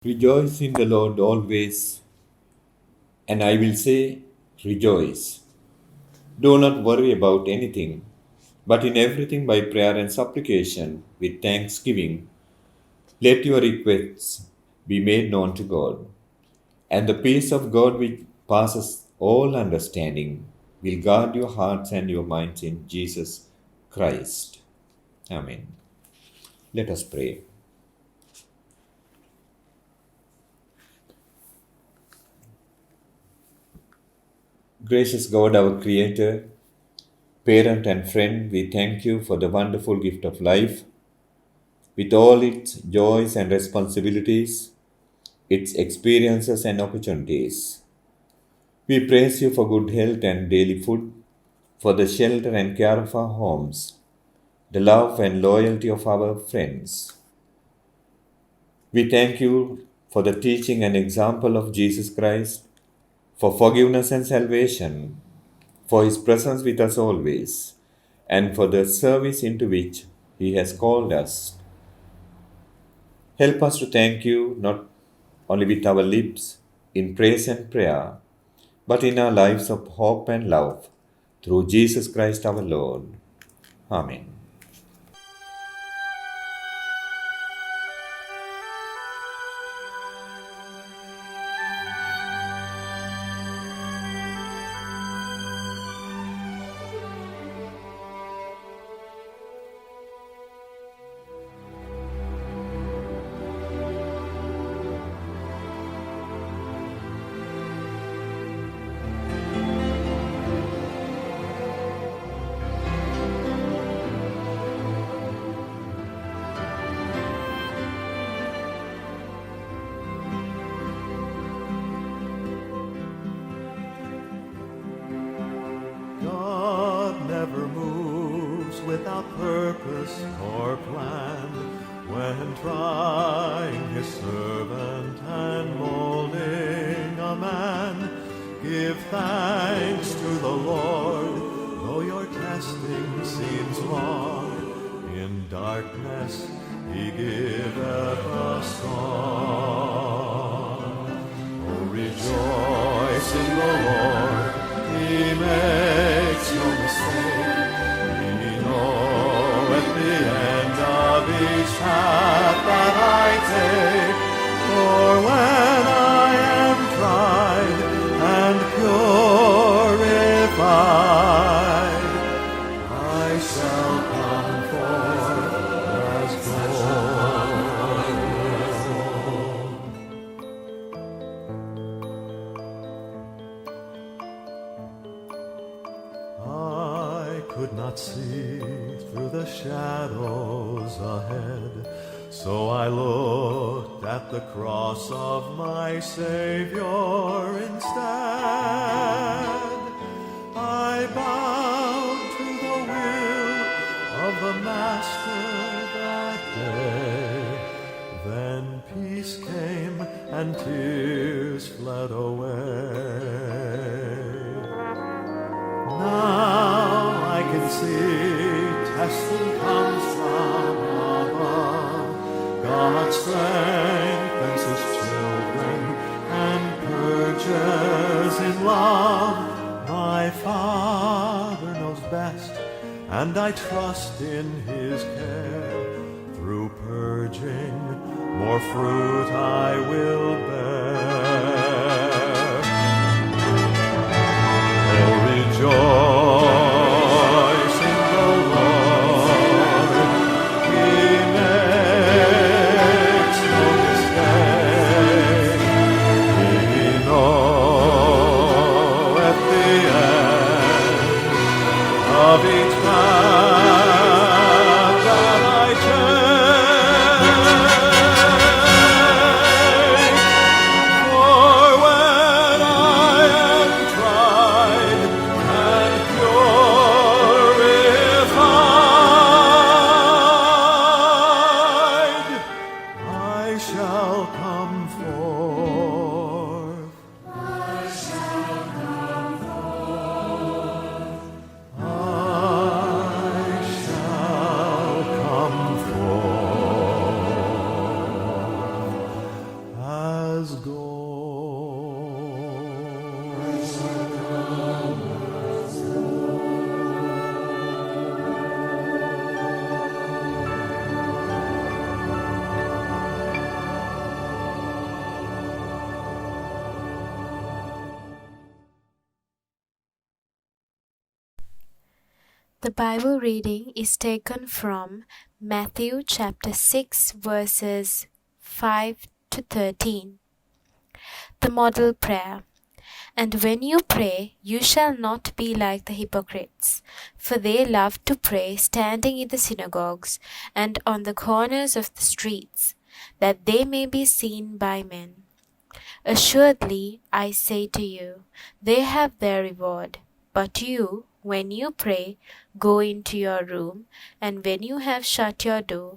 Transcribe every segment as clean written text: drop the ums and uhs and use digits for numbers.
Rejoice in the Lord always, and I will say, rejoice. Do not worry about anything, but in everything by prayer and supplication, with thanksgiving, let your requests be made known to God. And the peace of God, which passes all understanding, will guard your hearts and your minds in Jesus Christ. Amen. Let us pray. Gracious God, our Creator, parent and friend, we thank you for the wonderful gift of life, with all its joys and responsibilities, its experiences and opportunities. We praise you for good health and daily food, for the shelter and care of our homes, the love and loyalty of our friends. We thank you for the teaching and example of Jesus Christ, for forgiveness and salvation, for his presence with us always, and for the service into which he has called us. Help us to thank you not only with our lips in praise and prayer, but in our lives of hope and love through Jesus Christ our Lord. Amen. God never moves without purpose or plan. When trying his servant and molding a man, give thanks to the Lord, though your testing seems long. In darkness he giveth a song. Oh, rejoice in the Lord. He makes no mistake. He knoweth the end of each path that I take. For when I am tried and purified, I shall come forth as I could not see through the shadows ahead, so I looked at the cross of my Savior instead. I bowed to the will of the Master that day. Then peace came and tears fled away. Now I can see testing comes from above. God strengthens his children and purges in love. My Father knows best, and I trust in his care. Through purging, more fruit I will bear. Rejoice in the Lord. He makes no mistake. He knoweth the end of each path that I take. The Bible reading is taken from Matthew chapter 6 verses 5 to 13. The model prayer. And when you pray, you shall not be like the hypocrites, for they love to pray standing in the synagogues and on the corners of the streets, that they may be seen by men. Assuredly, I say to you, they have their reward. But you, when you pray, go into your room, and when you have shut your door,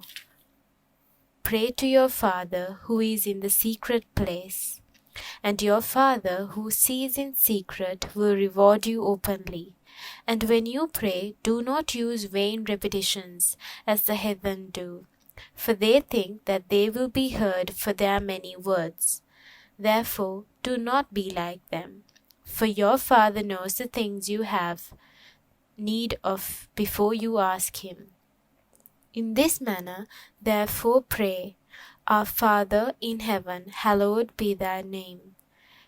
pray to your Father who is in the secret place. And your Father who sees in secret will reward you openly. And when you pray, do not use vain repetitions as the heathen do, for they think that they will be heard for their many words. Therefore, do not be like them, for your Father knows the things you have need of before you ask him. In this manner, therefore, pray, Our Father in heaven, hallowed be thy name.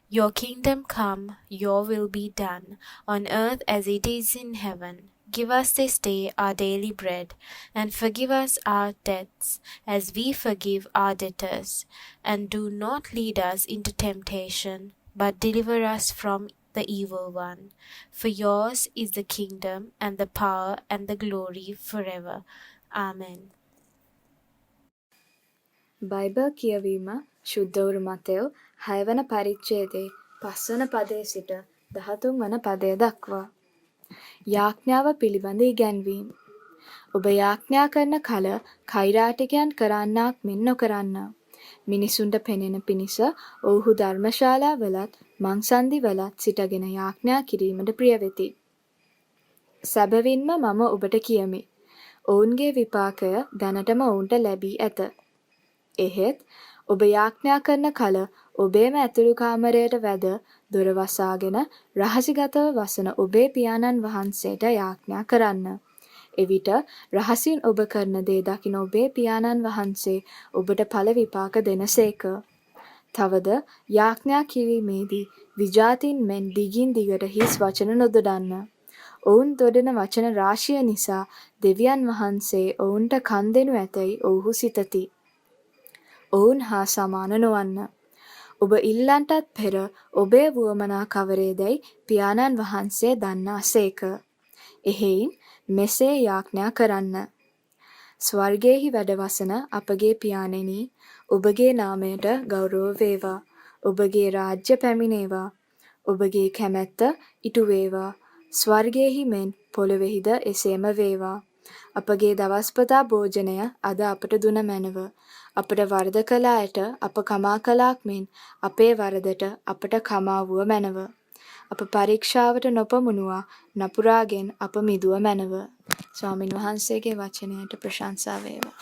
Your kingdom come, your will be done, on earth as it is in heaven. Give us this day our daily bread, and forgive us our debts, as we forgive our debtors. And do not lead us into temptation, but deliver us from the evil one. For yours is the kingdom, and the power, and the glory forever. Amen. Bible කියවීම ශුද්ධවරු Matthew 6 වන පරිච්ඡේදයේ 5 වන පදයේ සිට 13 වන පදය දක්වා. යාඥාව පිළිබඳ ඉගැන්වීම. ඔබ යාඥා කරන කල කෛරාටිකයන් කරන්නාක් මෙන් නොකරන්න. මිනිසුන්ට පෙනෙන පිණිස ඔවුහු ධර්මශාලාවලත් මංසන්දිවලත් සිටගෙන යාඥා කිරීමට ප්‍රිය වෙති. සැබවින්ම මම ඔබට කියමි. ඔවුන්ගේ විපාකය දැනටම ඔවුන්ට ලැබී ඇත. එහෙත් ඔබ යාඥා කරන කල ඔබේම ඇතුළු කාමරයට වැද දොර වසාගෙන රහසිගතව වසන ඔබේ පියාණන් වහන්සේට යාඥා කරන්න. එවිට රහසින් ඔබ කරන දේ දකින ඔබේ පියාණන් වහන්සේ ඔබට ඵල විපාක දෙනසේක. තවද යාඥා කිරීමේදී විජාතින් මෙන් දිගින් දිගට හිස් වචන නොදොඩන්න. ඔවුන් දොඩන වචන රාශිය නිසා දෙවියන් වහන්සේ ඔවුන්ට කන් දෙනු ඇතැයි ඔවුහු සිතති. ඔවුන් හා සමාන නොවන්න. ඔබ ඉල්ලන්ටත් පෙර ඔබේ වුවමනා කවරේදැයි පියාණන් වහන්සේ දන්නාසේක. එහෙයින් මෙසේ යාඥා කරන්න. ස්වර්ගයෙහි වැඩවසන අපගේ පියාණෙනි, ඔබගේ නාමයට ගෞරව වේවා. ඔබගේ රාජ්‍ය පැමිණේවා. ඔබගේ කැමැත්ත ඉටු වේවා. ස්වර්ගයෙහි මෙන් පොළොවෙහිද එසේම වේවා. අපගේ දවස්පතා භෝජනය අද අපට දුන මැනව. අපට වරද කළ අයට අප කමා කළාක් මෙන් අපේ වරදට අපට කමා වුව මැනව. අප පරීක්ෂාවට නොපමුණුවා නපුරාගෙන් අප මිදුව මැනව. ස්වාමින් වහන්සේගේ වචනයට ප්‍රශංසා වේවා.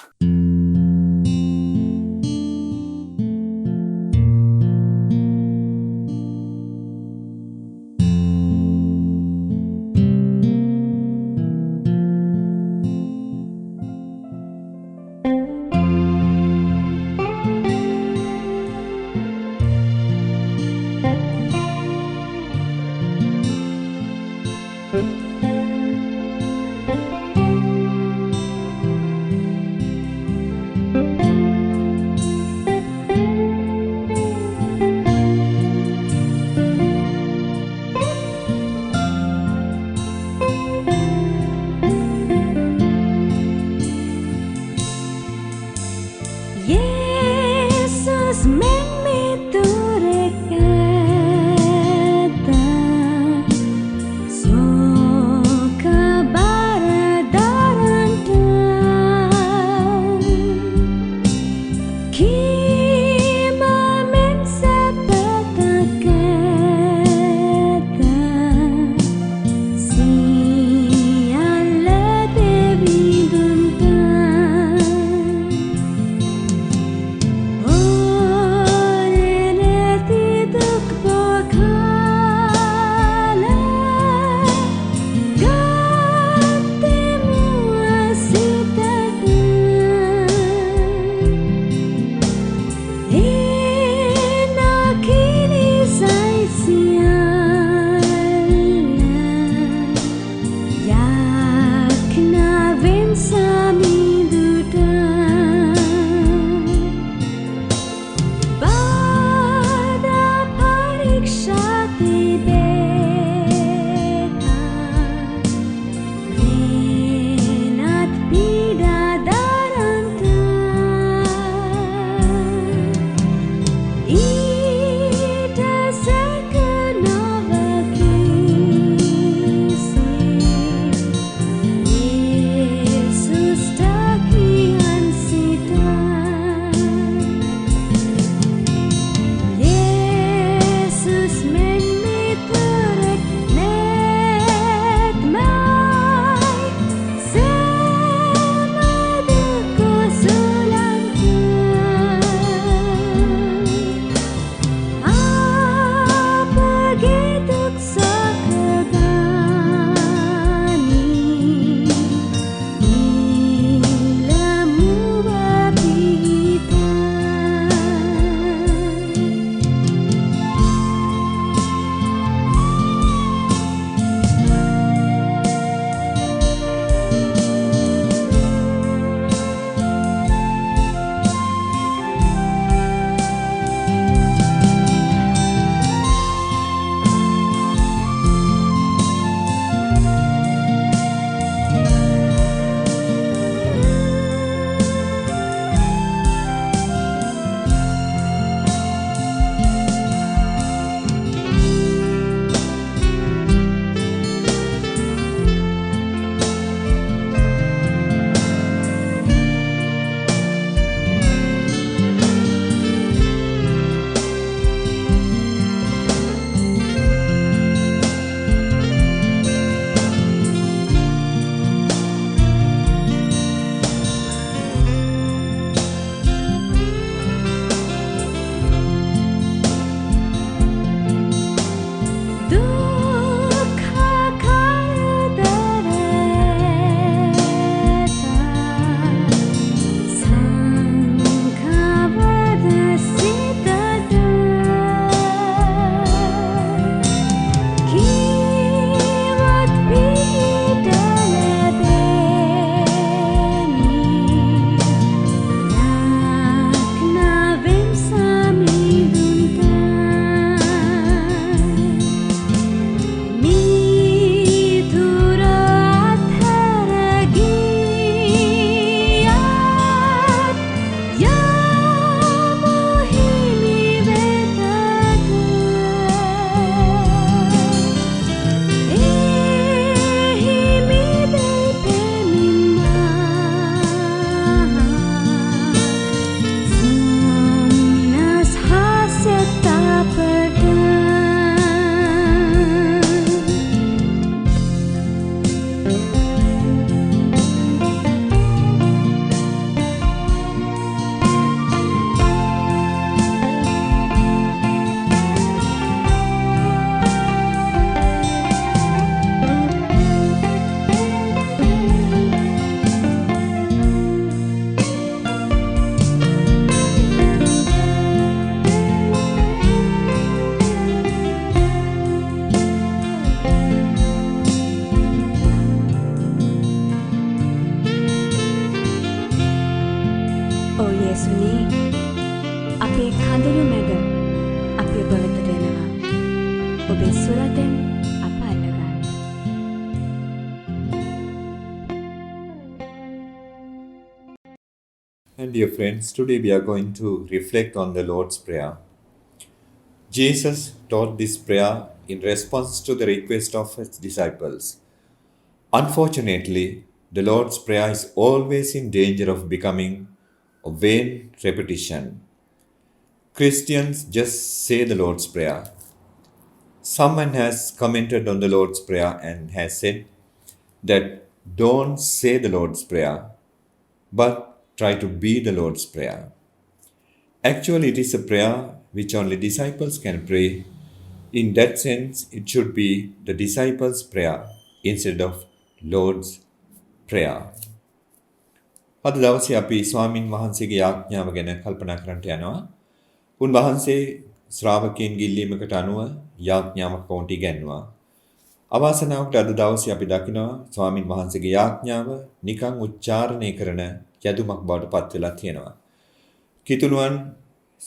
ඔබ වෙතට එනවා. ඔබේ සුරතෙන් අප අල්ලගන්න. And dear friends, today we are going to reflect on the Lord's Prayer. Jesus taught this prayer in response to the request of his disciples. Unfortunately, the Lord's Prayer is always in danger of becoming a vain repetition. Christians just say the Lord's Prayer. Someone has commented on the Lord's Prayer and has said that don't say the Lord's Prayer, but try to be the Lord's Prayer. Actually, it is a prayer which only disciples can pray. In that sense, it should be the disciples' prayer instead of Lord's Prayer. අද දවසේ අපි ස්වාමින් වහන්සේගේ යාඥාව ගැන කල්පනා කරන්නට යනවා. උන්වහන්සේ ශ්‍රාවකයන්ගේ ඉල්ලීමකට අනුව යාඥාවක් කොහොමද ඉගැන්වුවා. අවාසනාවකට අද දවසේ අපි දකිනවා ස්වාමින් වහන්සේගේ යාඥාව නිකන් උච්චාරණය කරන යදුමක් බවට පත් වෙලා තියෙනවා. කිතුණුවන්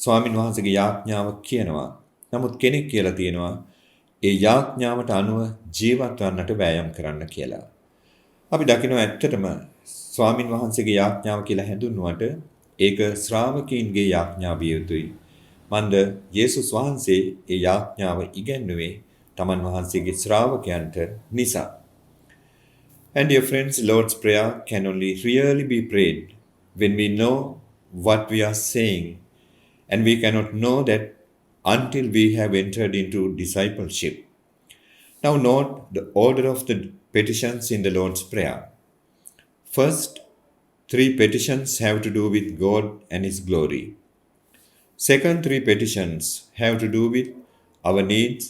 ස්වාමින් වහන්සේගේ යාඥාව කියනවා. නමුත් කෙනෙක් කියලා තියෙනවා ඒ යාඥාවට අනුව ජීවත් වන්නට වෑයම් කරන්න කියලා. අපි දකිනවා ඇත්තටම ස්වාමින් වහන්සේගේ යාඥාව කියලා හැඳුන්වුවට ඒක ශ්‍රාවකීන්ගේ යාඥාව විය යුතුයි. මන්ද යේසුස් වහන්සේ ඒ යාඥාව ඉගැන්වුවේ තමන් වහන්සේගේ ශ්‍රාවකයන්ට නිසා. And dear friends, Lord's Prayer can only really be prayed when we know what we are saying, and we cannot know that until we have entered into discipleship. Now note the order of the petitions in the Lord's Prayer. First, 3 petitions have to do with God and His glory. Second 3 petitions have to do with our needs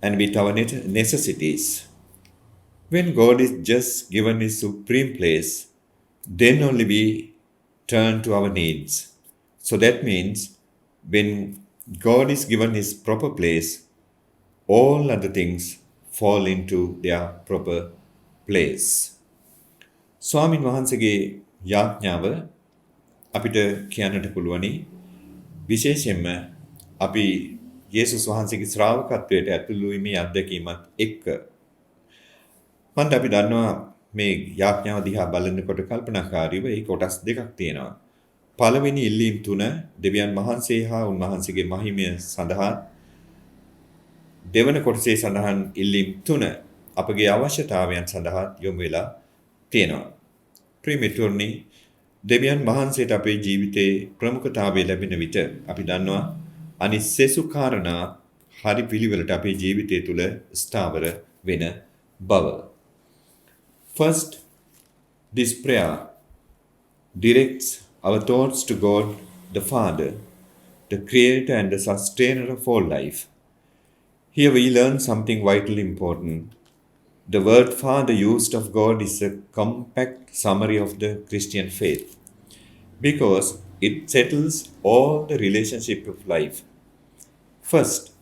and with our necessities. When God is just given His supreme place, then only we turn to our needs. So that means when God is given His proper place, all other things fall into their proper place. ස්වාමින් වහන්සේගේ යාඥාව අපිට කියන්නට පුළුවනි විශේෂයෙන්ම අපි යේසුස් වහන්සේගේ ශ්‍රාවකත්වයට ඇතුළු වීමේ අත්දැකීමත් එක්ක. මන්ද අපි දන්නවා මේ යාඥාව දිහා බලනකොට කල්පනාකාරීව ඒ කොටස් දෙකක් තියෙනවා. පළවෙනි ඉල්ලීම් 3 දෙවියන් වහන්සේ හා උන්වහන්සේගේ මහිමය සඳහා. දෙවන කොටසේ සඳහන් ඉල්ලීම් 3 අපගේ අවශ්‍යතාවයන් සඳහා යොමු වෙලා තියෙනවා. ප්‍රිමිතුර්නි දෙවියන් වහන්සේට අපේ ජීවිතේ ප්‍රමුඛතාවය ලැබෙන විට අපි දන්නවා අනිත් සෙසු කාරණා හරි පිළිවෙලට අපේ ජීවිතය තුළ ස්ථාවර වෙන බව. First, this prayer directs our thoughts to God the Father, the Creator and the Sustainer of all life. Here we learn something vitally important. The word Father used of God is a compact summary of the Christian faith because it settles all the relationship of life. First,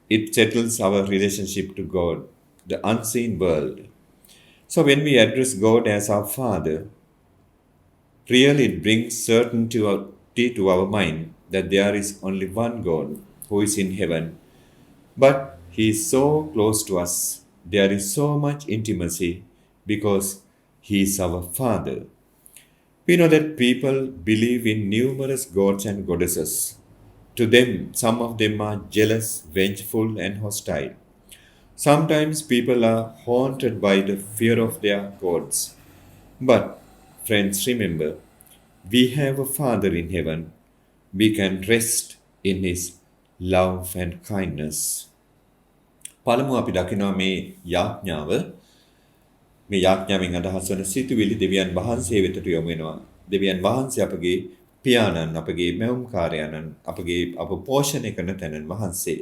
it settles our relationship to God, the unseen world. So when we address God as our Father, really it brings certainty to our mind that there is only one God who is in heaven, but He is so close to us. There is so much intimacy because He is our Father. We know that people believe in numerous gods and goddesses. To them, some of them are jealous, vengeful, and hostile. Sometimes people are haunted by the fear of their gods. But, friends, remember, we have a Father in heaven. We can rest in His love and kindness. පළමුව අපි දකිනවා මේ යාඥාව මේ යාඥාවෙන් අදහස් වන සිතුවිලි දෙවියන් වහන්සේ වෙතට යොමු වෙනවා. දෙවියන් වහන්සේ අපගේ පියාණන්, අපගේ මැවුම්කාරයන්න්, අප පෝෂණය කරන තැනන් වහන්සේ.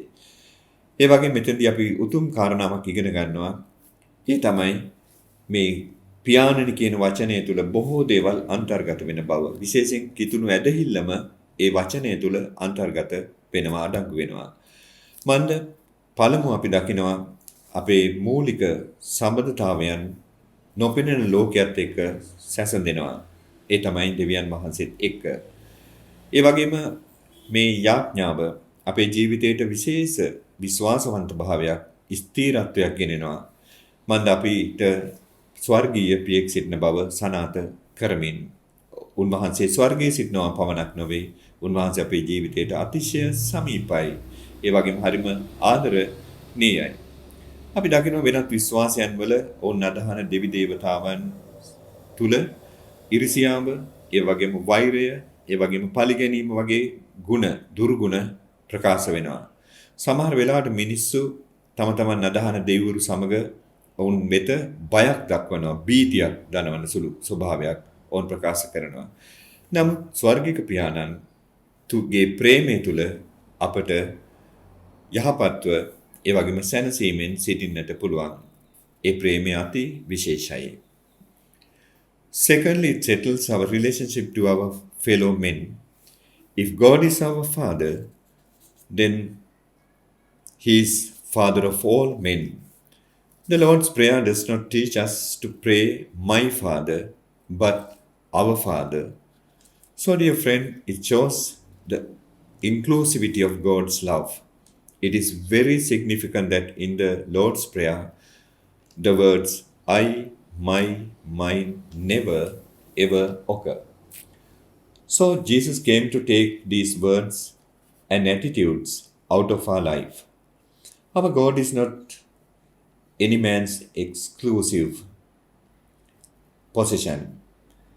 ඒ වගේ මෙතනදී අපි උතුම් කාරණාවක් ඉගෙන ගන්නවා. ඒ තමයි මේ පියාණන් කියන වචනය තුල බොහෝ දේවල් අන්තර්ගත වෙන බව. විශේෂයෙන් කිතුණු ඇදහිල්ලම ඒ වචනය තුල අන්තර්ගත වෙනවා, අඩංගු වෙනවා. මන්ද පළමුව අපි දකිනවා අපේ මූලික සම්බන්ධතාවයන් නොපෙනෙන ලෝකයක් එක්ක සැසඳෙනවා. ඒ තමයි දෙවියන් වහන්සේත් එක්ක. ඒ වගේම මේ යාඥාව අපේ ජීවිතයට විශේෂ විශ්වාසවන්ත භාවයක් ස්ථීරත්වයක් ගෙනෙනවා. මන්ද අපිට ස්වර්ගීය පියෙක් සිටින බව සනාත කරමින් උන්වහන්සේ ස්වර්ගයේ සිටිනවා පමණක් නොවේ. උන්වහන්සේ අපේ ජීවිතයට අතිශය සමීපයි. ඒ වගේම හරිම ආදරණීයයි. අපි දකිනවා වෙනත් විශ්වාසයන් වල ඔවුන් අදහන දෙවි දේවතාවන් තුල ඉරිසියාව, ඒ වගේම වෛරය, ඒ වගේම පරිගැනීම වගේ ගුණ, දුර්ගුණ ප්‍රකාශ වෙනවා. සමහර වෙලාවට මිනිස්සු තම තමන් අදහන දෙවිවරු සමග ඔවුන් වෙත බයක් දක්වනවා, භීතියක් දනවන සුළු ස්වභාවයක් ඔවුන් ප්‍රකාශ කරනවා. නමුත් ස්වර්ගික පියාණන් තුගේ ප්‍රේමය තුල අපට යහපත්ව ඒ වගේම සැනසීමෙන් සිටින්නට පුළුවන්. ඒ ප්‍රේමය අති විශේෂයි. Secondly, it settles our relationship to our fellow men. If God is our Father, then He is Father of all men. The Lord's Prayer does not teach us to pray, my Father, but our Father. So, dear friend, it shows the inclusivity of God's love. It is very significant that in the Lord's Prayer, the words I, my, mine never ever occur. So Jesus came to take these words and attitudes out of our life. Our God is not any man's exclusive possession.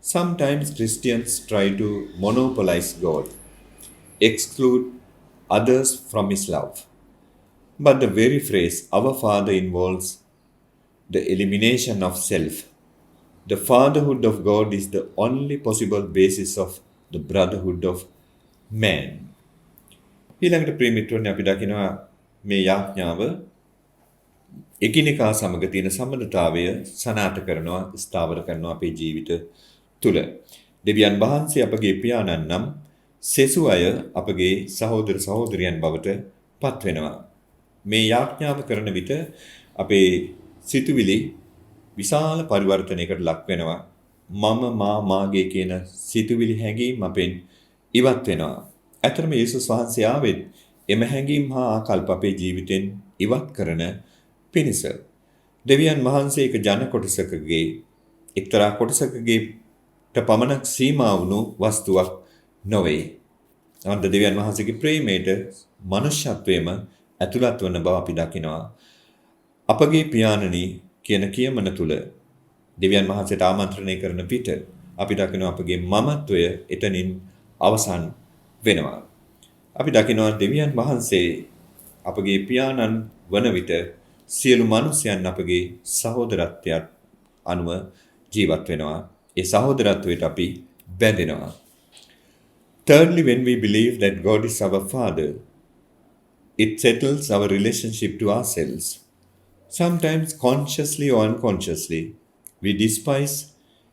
Sometimes Christians try to monopolize God, exclude others from His love. But the very phrase, our Father, involves the elimination of self. The fatherhood of God is the only possible basis of the brotherhood of man. ඊළඟට ප්‍රේමිතුන් අපි දකිනවා මේ යාඥාව එකිනෙකා සමග තියෙන සම්බන්ධතාවය සනාථ කරනවා, ස්ථාවර කරනවා අපේ ජීවිත තුල. දෙවියන් වහන්සේ අපගේ පියාණන් නම් සෙසු අය අපගේ සහෝදර සහෝදරියන් බවට පත් වෙනවා. මේ යාඥාව කරන විට අපේ සිතුවිලි විශාල පරිවර්තනයකට ලක් වෙනවා. මම මාගේ කියන සිතුවිලි හැඟීම් අපෙන් ඉවත් වෙනවා. ඇත්තටම යේසුස් වහන්සේ ආවෙත් එම හැඟීම් හා ආකල්ප අපේ ජීවිතෙන් ඉවත් කරන පිණිස. දෙවියන් වහන්සේ එක ජන කොටසකගේ එක්තරා කොටසකගේ පමණක් සීමා වුණු වස්තුවක් නොවේ. අන්ත දෙවියන් වහන්සේගේ ප්‍රේමයට මනුෂ්‍යත්වයේම ඇතුළත් වන බව අපි දකිනවා. අපගේ පියාණනි කියන කියමන තුල දෙවියන් වහන්සේට ආමන්ත්‍රණය කරන පිට අපි දකිනවා අපගේ මමත්වය එතනින් අවසන් වෙනවා. අපි දකිනවා දෙවියන් වහන්සේ අපගේ පියාණන් වන විට සියලු මිනිසයන් අපගේ සහෝදරත්වයට අනුව ජීවත් වෙනවා. ඒ සහෝදරත්වයට අපි බැඳෙනවා. Thirdly, when we believe that God is our Father, it settles our relationship to ourselves. Sometimes consciously or unconsciously, we despise,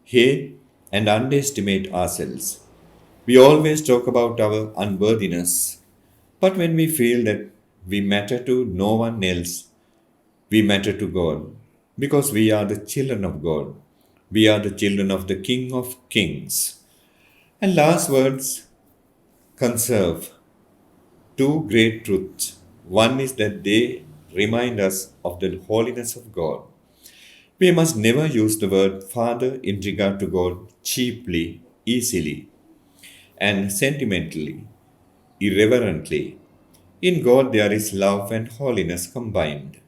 hate, and underestimate ourselves. We always talk about our unworthiness, but when we feel that we matter to no one else, we matter to God, because we are the children of God. We are the children of the King of Kings. And last words conserve two great truths. One is that they remind us of the holiness of God. We must never use the word Father in regard to God cheaply, easily, and sentimentally, irreverently. In God there is love and holiness combined.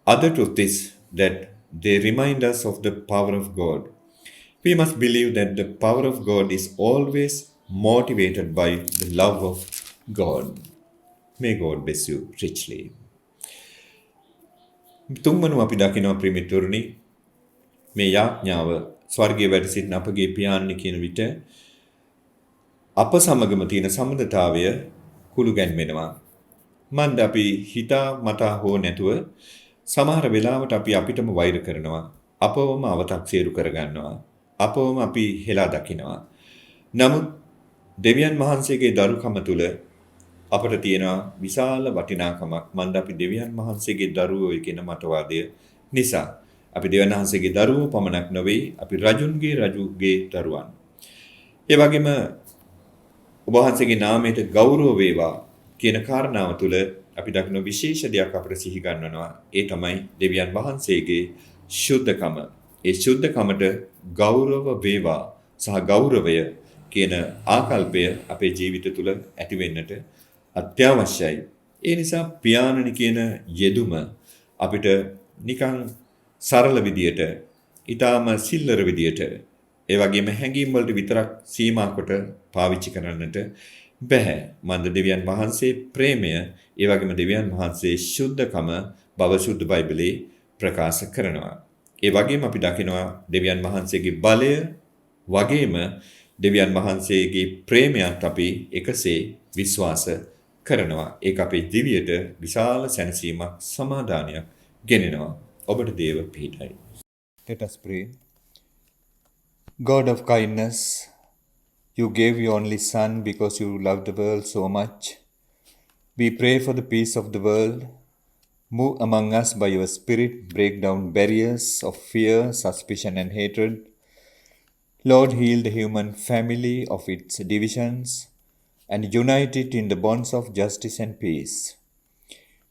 Other truth is that they remind us of the power of God. We must believe that the power of God is always motivated by the love of God. May God bless you richly. තුන්වනම අපි දකිනවා ප්‍රේමිතුරුනි මේ යාඥාව ස්වර්ගයේ වැඩ සිටින අපගේ පියාණන් කියන විට අප සමගම තියෙන සම්බන්ධතාවය කුළු ගැන්වෙනවා. මන්ද අපි හිතා මතා හෝ නැතුව සමහර වෙලාවට අපි අපිටම වෛර කරනවා. අපවම අව탁සීරු කරගන්නවා. අපවම අපි හෙලා දකිනවා. නමුත් දෙවියන් වහන්සේගේ දරුකම තුල අපට තියෙන විශාල වටිනාකමක්. මන්ද අපි දෙවියන් වහන්සේගේ දරුවෝ කියන මතවාදය නිසා අපි දෙවියන් වහන්සේගේ දරුවෝ පමණක් නෙවෙයි අපි රජුගේ දරුවන්. ඒ වගේම ඔබ වහන්සේගේ නාමයට ගෞරව වේවා කියන කාරණාව තුළ අපි දකින විශේෂ දෙයක් අපිට සිහි ගන්නනවා. ඒ තමයි දෙවියන් වහන්සේගේ ශුද්ධකම. ඒ ශුද්ධකමට ගෞරව වේවා සහ ගෞරවය කියන ආකල්පය අපේ ජීවිත තුළ ඇති වෙන්නට අත්‍යවශ්‍යයි. ඒ නිසා පියාණනි කියන යෙදුම අපිට නිකන් සරල විදියට, ඊටාම සිල්ලර විදියට, ඒ වගේම හැඟීම් වලට විතරක් සීමා කොට පාවිච්චි කරන්නට බෑ. මන්ද දෙවියන් වහන්සේ ප්‍රේමය, ඒ වගේම දෙවියන් වහන්සේ ශුද්ධකම බව සුද්ධ බයිබලයේ ප්‍රකාශ කරනවා. ඒ වගේම අපි දකිනවා දෙවියන් වහන්සේගේ බලය වගේම දෙවියන් වහන්සේගේ ප්‍රේමයත් අපි එකසේ විශ්වාස කරනවා. ඒක අපේ දිවියට විශාල සැනසීමක්, සමාදානයක් ගෙනෙනවා. ඔබට දේව පිහිටයි. Let us pray. God of kindness, you gave your only Son because you loved the world so much. We pray for the peace of the world. Move among us by your Spirit, break down barriers of fear, suspicion, and hatred. Lord, heal the human family of its divisions and unite it in the bonds of justice and peace.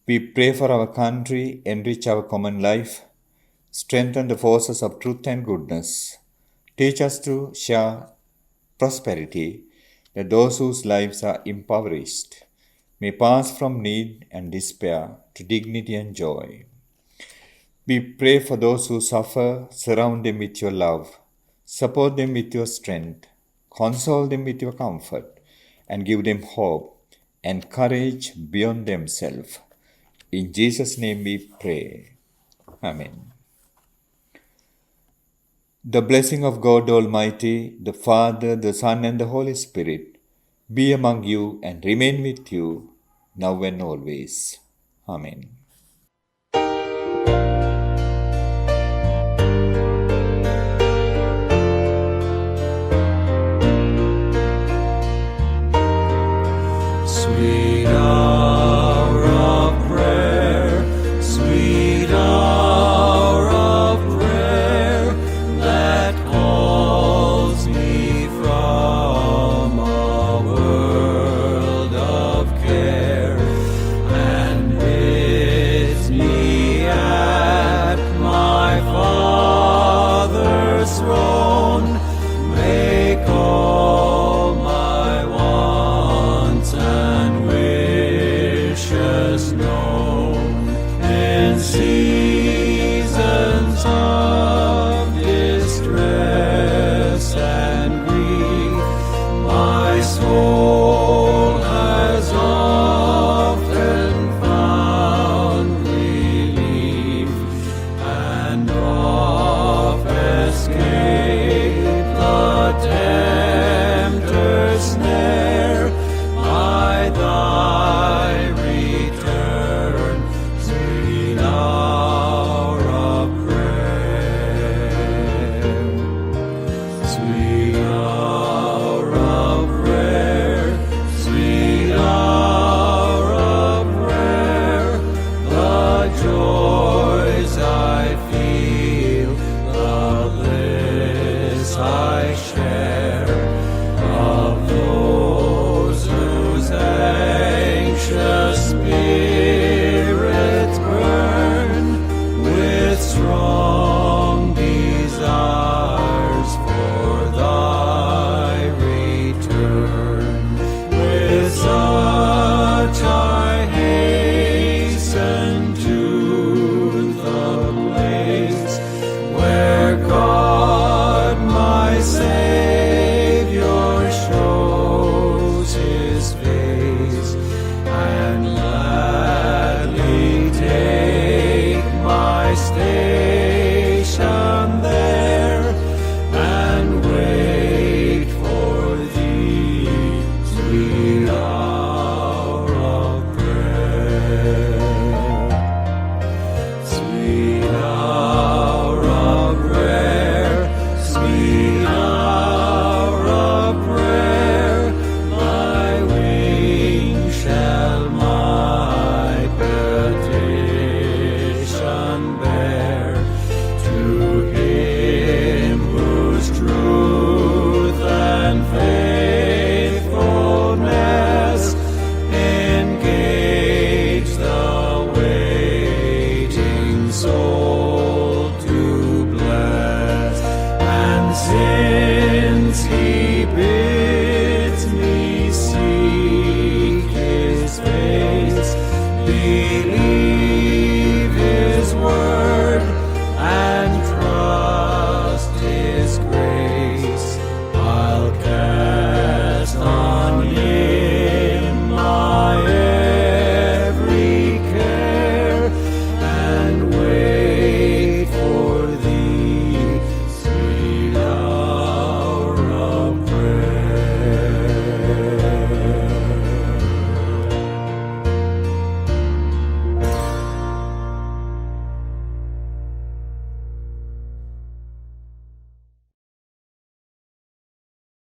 We pray for our country, enrich our common life, strengthen the forces of truth and goodness. Teach us to share prosperity, that those whose lives are impoverished may pass from need and despair to dignity and joy. We pray for those who suffer, surround them with your love, support them with your strength, console them with your comfort, and give them hope and courage beyond themselves. In Jesus' name we pray. Amen. The blessing of God Almighty, the Father, the Son, and the Holy Spirit be among you and remain with you now and always. Amen. Sweet hour of prayer, sweet hour of prayer, that calls me from a world of care and bids me at my Father's throne make all my wants and wishes known. In seasons of distress and grief, my soul has often found relief and oft escaped the tempter's snare by thy return, sweet hour of prayer. Sweet hour of prayer, sweet hour of prayer, the joys I feel, the bliss I share, of those whose anxious spirits burn with strong desires for thy return. With such I hasten to the place where God my Savior shows his face